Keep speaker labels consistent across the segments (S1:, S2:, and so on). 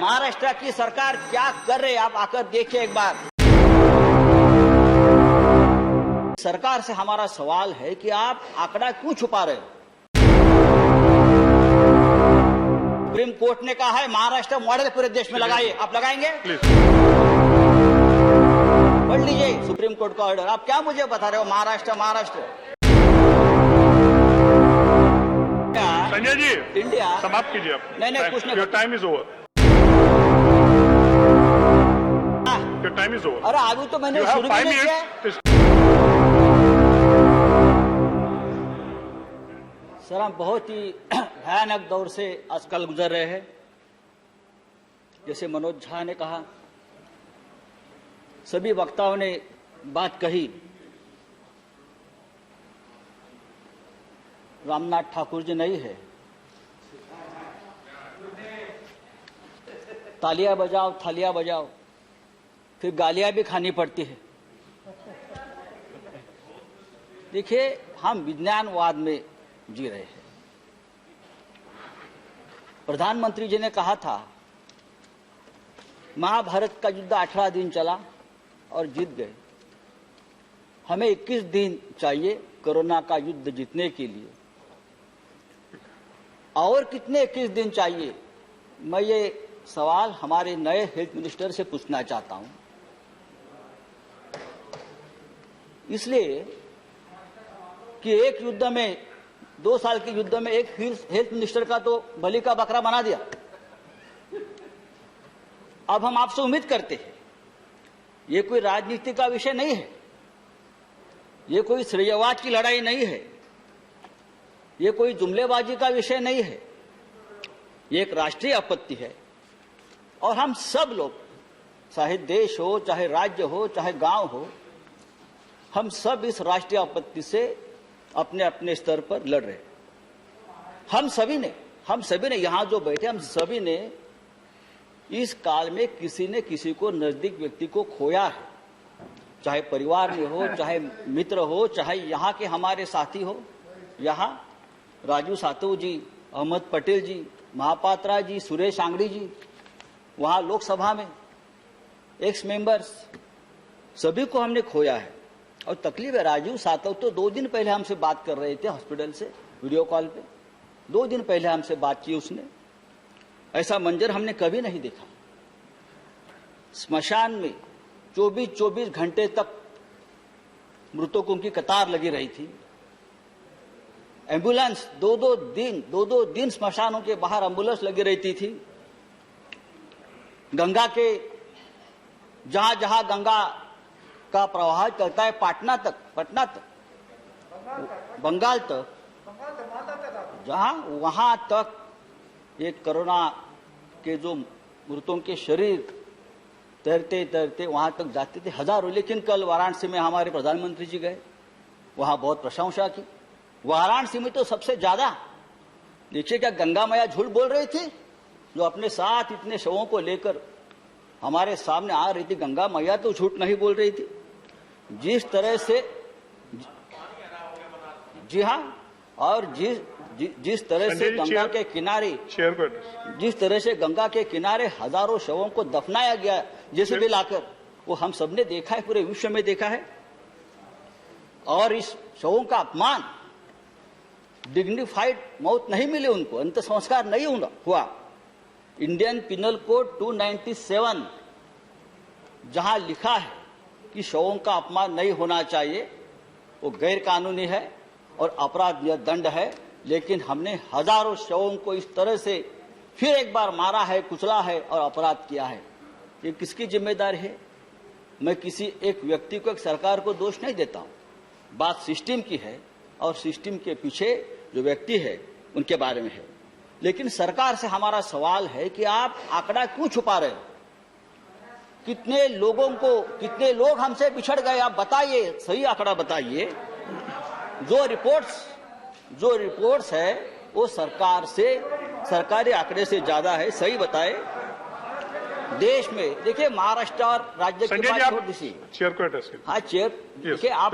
S1: महाराष्ट्र की सरकार क्या कर रही है आप आकर देखिए एक बार। सरकार से हमारा सवाल है कि आप आंकड़ा क्यों छुपा रहे हो। सुप्रीम कोर्ट ने कहा है महाराष्ट्र मॉडल पूरे देश में लगाइए, आप लगाएंगे? पढ़ लीजिए सुप्रीम कोर्ट का ऑर्डर। आप क्या मुझे बता रहे हो महाराष्ट्र महाराष्ट्र।
S2: संजय जी
S1: इंडिया
S2: समाप्त कीजिए आप।
S1: नहीं कुछ नहीं।
S2: Your time is over. Your time is over.
S1: अरे अभी तो मैंने शुरू भी नहीं किया। सर हम बहुत ही भयानक दौर से आजकल गुजर रहे हैं। जैसे मनोज झा ने कहा, सभी वक्ताओं ने बात कही। रामनाथ ठाकुर जी नहीं है, तालियां बजाओ थालियां बजाओ, फिर गालियां भी खानी पड़ती है। देखिए हम विज्ञानवाद में जी रहे हैं। प्रधानमंत्री जी ने कहा था महाभारत का युद्ध 18 दिन चला और जीत गए। हमें 21 दिन चाहिए कोरोना का युद्ध जीतने के लिए। और कितने 21 दिन चाहिए, मैं ये सवाल हमारे नए हेल्थ मिनिस्टर से पूछना चाहता हूं। इसलिए कि एक युद्ध में 2 साल के युद्ध में एक हेल्थ मिनिस्टर का तो बलि का बकरा बना दिया। अब हम आपसे उम्मीद करते हैं, ये कोई राजनीति का विषय नहीं है, ये कोई श्रेयवाद की लड़ाई नहीं है, ये कोई जुमलेबाजी का विषय नहीं है, ये एक राष्ट्रीय आपत्ति है। और हम सब लोग, चाहे देश हो, चाहे राज्य हो, चाहे गांव हो, हम सब इस राष्ट्रीय आपत्ति से अपने अपने स्तर पर लड़ रहे हैं। हम सभी ने यहां जो बैठे, हम सभी ने इस काल में किसी ने किसी को नजदीक व्यक्ति को खोया है, चाहे परिवार में हो, चाहे मित्र हो, चाहे यहाँ के हमारे साथी हो। यहाँ राजू सातव जी, अहमद पटेल जी, महापात्रा जी, सुरेश आंगड़ी जी, वहां लोकसभा में एक्स मेंबर्स, सभी को हमने खोया है। और तकलीफ है, राजू सातव तो 2 दिन पहले हमसे बात कर रहे थे हॉस्पिटल से वीडियो कॉल पे। 2 दिन पहले हमसे बात की उसने। ऐसा मंजर हमने कभी नहीं देखा। स्मशान में 24 घंटे तक मृतकों की कतार लगी रही थी। एम्बुलेंस 2-2 दिन स्मशानों के बाहर एम्बुलेंस लगी रहती थी। गंगा के जहां गंगा का प्रवाह चलता है पटना तक, बंगाल तक, वहां तक ये कोरोना के जो मृतों के शरीर तैरते तैरते वहां तक जाते थे हजारों। लेकिन कल वाराणसी में हमारे प्रधानमंत्री जी गए, वहां बहुत प्रशंसा की। वाराणसी में तो सबसे ज्यादा, देखिए क्या गंगा मैया झूठ बोल रही थी, जो अपने साथ इतने शवों को लेकर हमारे सामने आ रही थी। गंगा मैया तो झूठ नहीं बोल रही थी। जिस तरह से, जी हाँ, और जिस तरह से गंगा के किनारे, जिस तरह से गंगा के किनारे हजारों शवों को दफनाया गया जैसे भी लाकर, वो हम सबने देखा है, पूरे विश्व में देखा है। और इस शवों का अपमान, डिग्निफाइड मौत नहीं मिली उनको, अंत संस्कार नहीं हुआ। इंडियन पिनल कोड 297 जहां लिखा है कि शवों का अपमान नहीं होना चाहिए, वो गैर कानूनी है और अपराध दंड है। लेकिन हमने हजारों शवों को इस तरह से फिर एक बार मारा है, कुचला है और अपराध किया है। ये किसकी जिम्मेदारी है? मैं किसी एक व्यक्ति को, एक सरकार को दोष नहीं देता हूं। बात सिस्टम की है और सिस्टम के पीछे जो व्यक्ति है उनके बारे में है। लेकिन सरकार से हमारा सवाल है कि आप आंकड़ा क्यों छुपा रहे हो। कितने लोग हमसे बिछड़ गए, आप बताइए, सही आंकड़ा बताइए। जो रिपोर्ट्स है वो सरकारी आंकड़े से ज्यादा है, सही बताए। देश में देखिए महाराष्ट्र और राज्य की बात छोड़ दीजिए,
S2: चेयर को एड्रेस कीजिए।
S1: हाँ चेयर, देखिए आप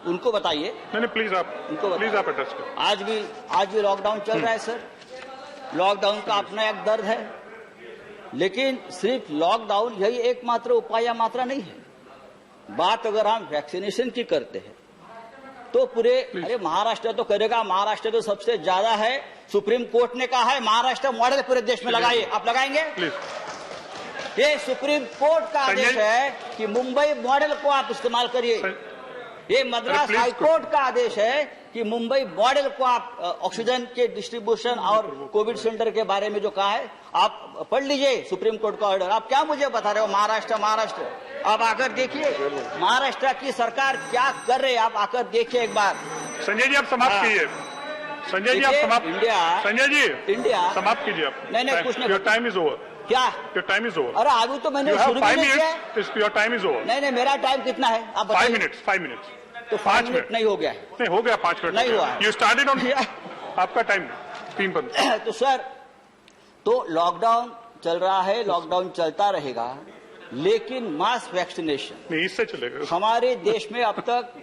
S1: उनको बताइए।
S2: नहीं प्लीज आप एड्रेस करिए।
S1: आज भी लॉकडाउन चल रहा है सर। लॉकडाउन का अपना एक दर्द है। लेकिन सिर्फ लॉकडाउन यही एकमात्र उपाय या मात्रा नहीं है। बात अगर हम वैक्सीनेशन की करते हैं तो पूरे, अरे महाराष्ट्र तो करेगा, महाराष्ट्र तो सबसे ज्यादा है। सुप्रीम कोर्ट ने कहा है महाराष्ट्र मॉडल पूरे देश में लगाइए, आप लगाएंगे? ये सुप्रीम कोर्ट का आदेश है कि मुंबई मॉडल को आप इस्तेमाल करिए। ये मद्रास हाईकोर्ट का आदेश है कि मुंबई मॉडल को आप ऑक्सीजन के डिस्ट्रीब्यूशन और कोविड सेंटर के बारे में जो कहा है आप पढ़ लीजिए सुप्रीम कोर्ट का ऑर्डर। आप क्या मुझे बता रहे हो महाराष्ट्र? आप आकर देखिए महाराष्ट्र की सरकार क्या कर रही है, आप आकर देखिए एक बार।
S2: संजय जी आप समाप्त कीजिए। संजय जी आप समाप्त, संजय जी
S1: इंडिया
S2: समाप्त कीजिए आप।
S1: नहीं कुछ नहीं,
S2: योर टाइम इज ओवर।
S1: क्या
S2: योर टाइम इज ओवर?
S1: अरे अभी तो मैंने शुरू भी नहीं किया।
S2: Your time is over.
S1: नहीं मेरा टाइम कितना है आप बताइए।
S2: 5 मिनट्स।
S1: तो 5 मिनट नहीं हो गया?
S2: नहीं हो गया, 5 मिनट
S1: नहीं हुआ।
S2: यू स्टार्टेड ऑन आपका टाइम 3
S1: तो सर, तो लॉकडाउन चल रहा है, लॉकडाउन चलता रहेगा, लेकिन मास वैक्सीनेशन
S2: नहीं इससे चलेगा।
S1: हमारे देश में अब तक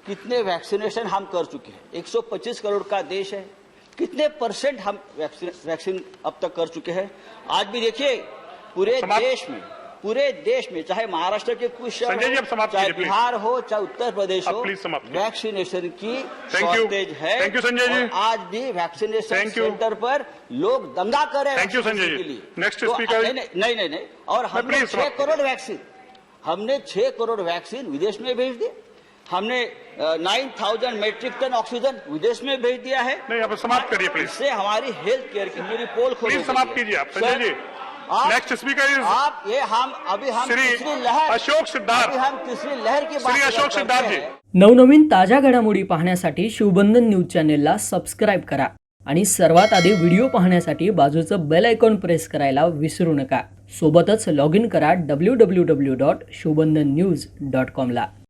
S1: कितने वैक्सीनेशन हम कर चुके हैं? 125 करोड़ का देश है, कितने % हम वैक्सीन अब तक कर चुके हैं? आज भी देखिए पूरे देश में चाहे महाराष्ट्र के कुछ शहर हो, चाहे बिहार हो, चाहे उत्तर प्रदेश हो, वैक्सीनेशन की शॉर्टेज है।
S2: थैंक यू संजय जी।
S1: आज भी वैक्सीनेशन सेंटर पर लोग दंगा कर रहे हैं।
S2: Thank you Sanjay ji. Next speaker.
S1: नहीं, और हमने 6 करोड़ वैक्सीन विदेश में भेज दिए। हमने 9000 मेट्रिक टन ऑक्सीजन विदेश में भेज दिया है।
S2: नहीं आप समाप्त करिए प्लीज।
S1: इससे हमारी हेल्थ केयर की पूरी पोल खोल,
S2: प्लीज समाप्त कीजिए आप Sanjay ji. Next speaker is
S1: आप ये हम तीसरी लहर,
S2: अशोक सिद्धार्थ।
S1: हम तीसरी लहर की
S2: श्री अशोक सिद्धार्थ जी।
S3: नवनवीन ताज्या घडामोडी पाहण्यासाठी शिवबंधन न्यूज चॅनेलला सबस्क्राईब करा आणि सर्वात आधी व्हिडिओ पाहण्यासाठी बाजूचं बेल आयकॉन प्रेस करायला विसरू नका। सोबतच लॉग इन करा www.shobandhannews.com ला।